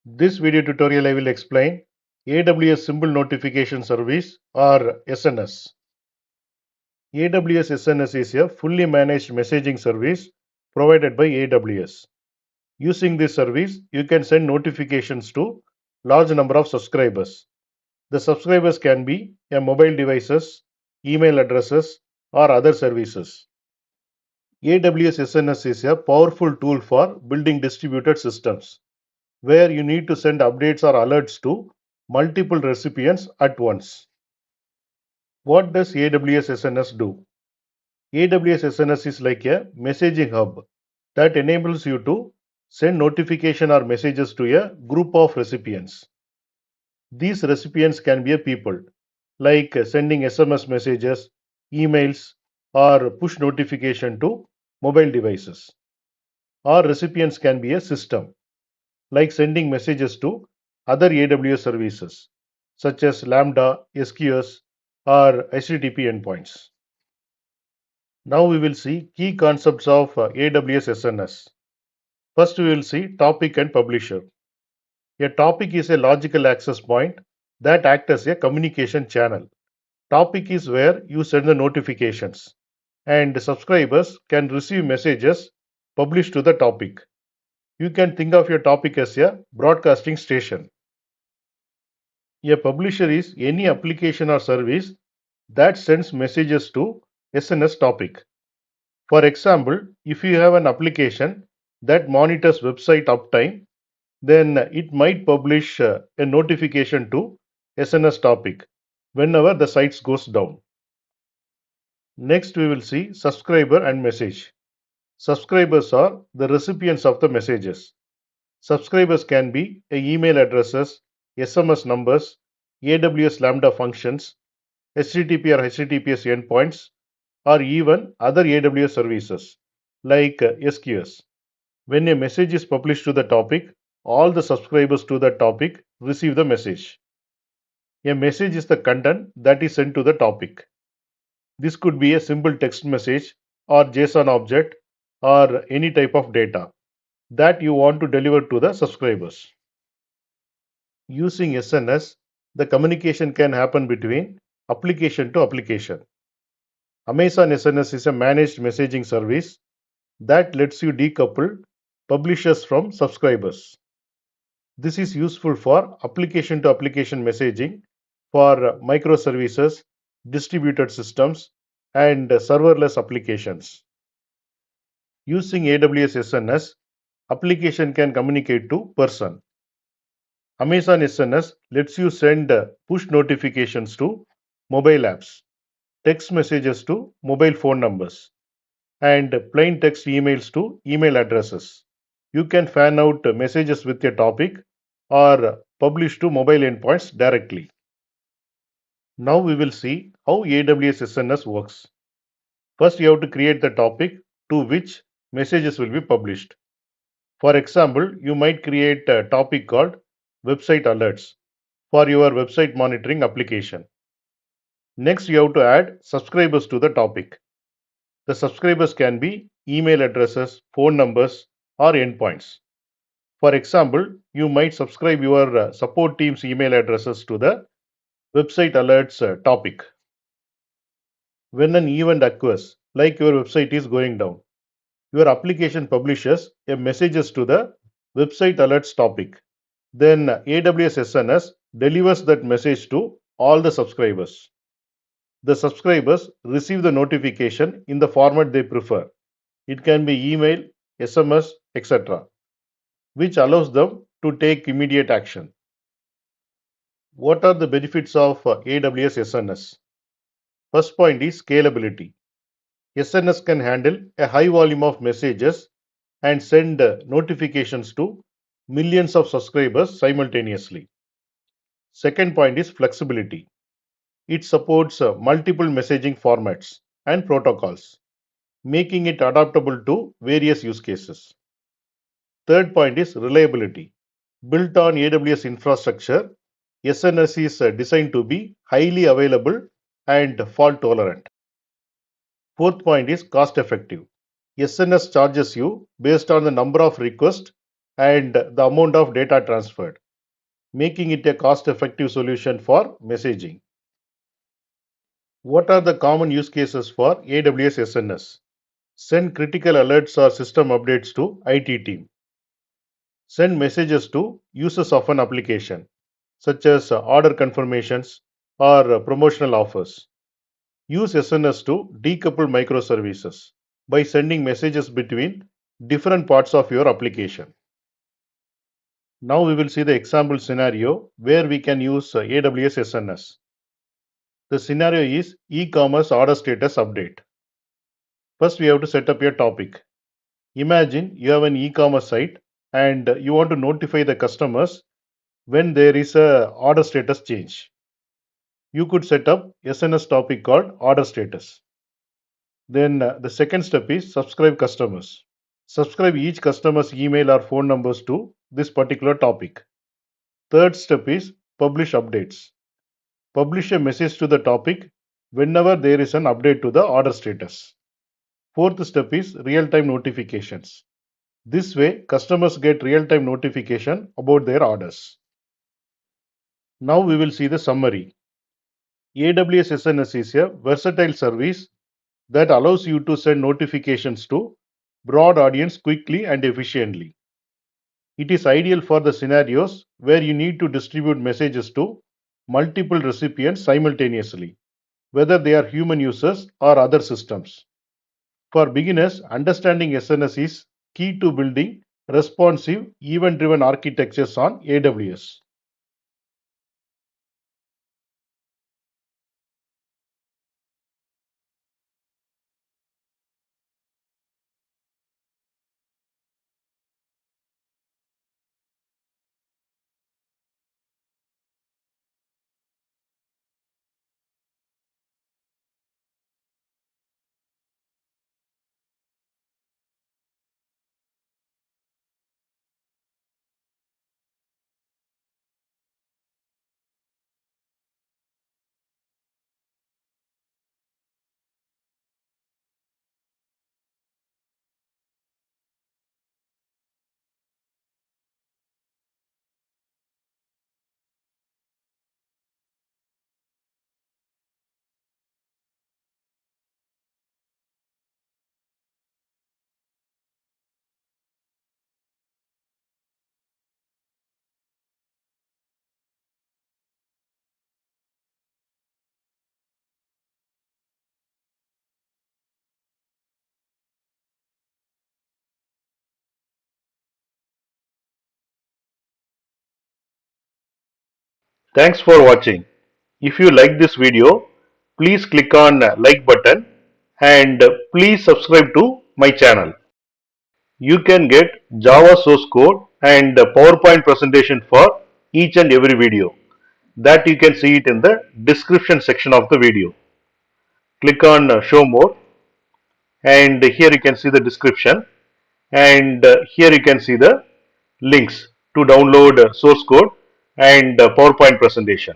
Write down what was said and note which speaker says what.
Speaker 1: This video tutorial I will explain AWS Simple Notification Service or SNS. AWS SNS is a fully managed messaging service provided by AWS. Using this service, you can send notifications to large number of subscribers. The subscribers can be a mobile devices, email addresses, or other services. AWS SNS is a powerful tool for building distributed systems, where you need to send updates or alerts to multiple recipients at once. What does AWS SNS do? AWS SNS is like a messaging hub that enables you to send notification or messages to a group of recipients. These recipients can be a people, like sending SMS messages, emails, or push notification to mobile devices. Or recipients can be a system, like sending messages to other AWS services such as Lambda, SQS, or HTTP endpoints. Now we will see key concepts of AWS SNS. First, we will see topic and publisher. A topic is a logical access point that acts as a communication channel. Topic is where you send the notifications, and subscribers can receive messages published to the topic. You can think of your topic as a broadcasting station. A publisher is any application or service that sends messages to SNS topic. For example, if you have an application that monitors website uptime, then it might publish a notification to SNS topic whenever the site goes down. Next, we will see subscriber and message. Subscribers are the recipients of the messages. Subscribers can be email addresses, SMS numbers, AWS Lambda functions, HTTP or HTTPS endpoints, or even other AWS services like SQS. When a message is published to the topic, all the subscribers to that topic receive the message. A message is the content that is sent to the topic. This could be a simple text message or JSON object or any type of data that you want to deliver to the subscribers. Using SNS, the communication can happen between application to application. Amazon SNS is a managed messaging service that lets you decouple publishers from subscribers. This is useful for application to application messaging for microservices, distributed systems, and serverless applications. Using AWS SNS, application can communicate to person. Amazon SNS lets you send push notifications to mobile apps, text messages to mobile phone numbers, and plain text emails to email addresses. You can fan out messages with a topic or publish to mobile endpoints directly. Now we will see how AWS SNS works. First, you have to create the topic to which messages will be published. For example, you might create a topic called website alerts for your website monitoring application. Next, you have to add subscribers to the topic. The subscribers can be email addresses, phone numbers, or endpoints. For example, you might subscribe your support team's email addresses to the website alerts topic. When an event occurs, like your website is going down, your application publishes a messages to the website alerts topic. Then AWS SNS delivers that message to all the subscribers. The subscribers receive the notification in the format they prefer. It can be email, SMS, etc., which allows them to take immediate action. What are the benefits of AWS SNS? First point is scalability. SNS can handle a high volume of messages and send notifications to millions of subscribers simultaneously. Second point is flexibility. It supports multiple messaging formats and protocols, making it adaptable to various use cases. Third point is reliability. Built on AWS infrastructure, SNS is designed to be highly available and fault tolerant. Fourth point is cost effective. SNS charges you based on the number of requests and the amount of data transferred, making it a cost-effective solution for messaging. What are the common use cases for AWS SNS? Send critical alerts or system updates to IT team. Send messages to users of an application, such as order confirmations or promotional offers. Use SNS to decouple microservices by sending messages between different parts of your application. Now we will see the example scenario where we can use AWS SNS. The scenario is e-commerce order status update. First, we have to set up your topic. Imagine you have an e-commerce site and you want to notify the customers when there is a order status change. You could set up SNS topic called order status. Then the second step is subscribe customers. Subscribe each customer's email or phone numbers to this particular topic. Third step is publish updates. Publish a message to the topic whenever there is an update to the order status. Fourth step is real-time notifications. This way, customers get real-time notification about their orders. Now we will see the summary. AWS SNS is a versatile service that allows you to send notifications to broad audience quickly and efficiently. It is ideal for the scenarios where you need to distribute messages to multiple recipients simultaneously, whether they are human users or other systems. For beginners, understanding SNS is key to building responsive, event-driven architectures on AWS. Thanks for watching. If you like this video, please click on like button and please subscribe to my channel. You can get Java source code and PowerPoint presentation for each and every video. That you can see it in the description section of the video. Click on show more and here you can see the description and here you can see the links to download source code and PowerPoint presentation.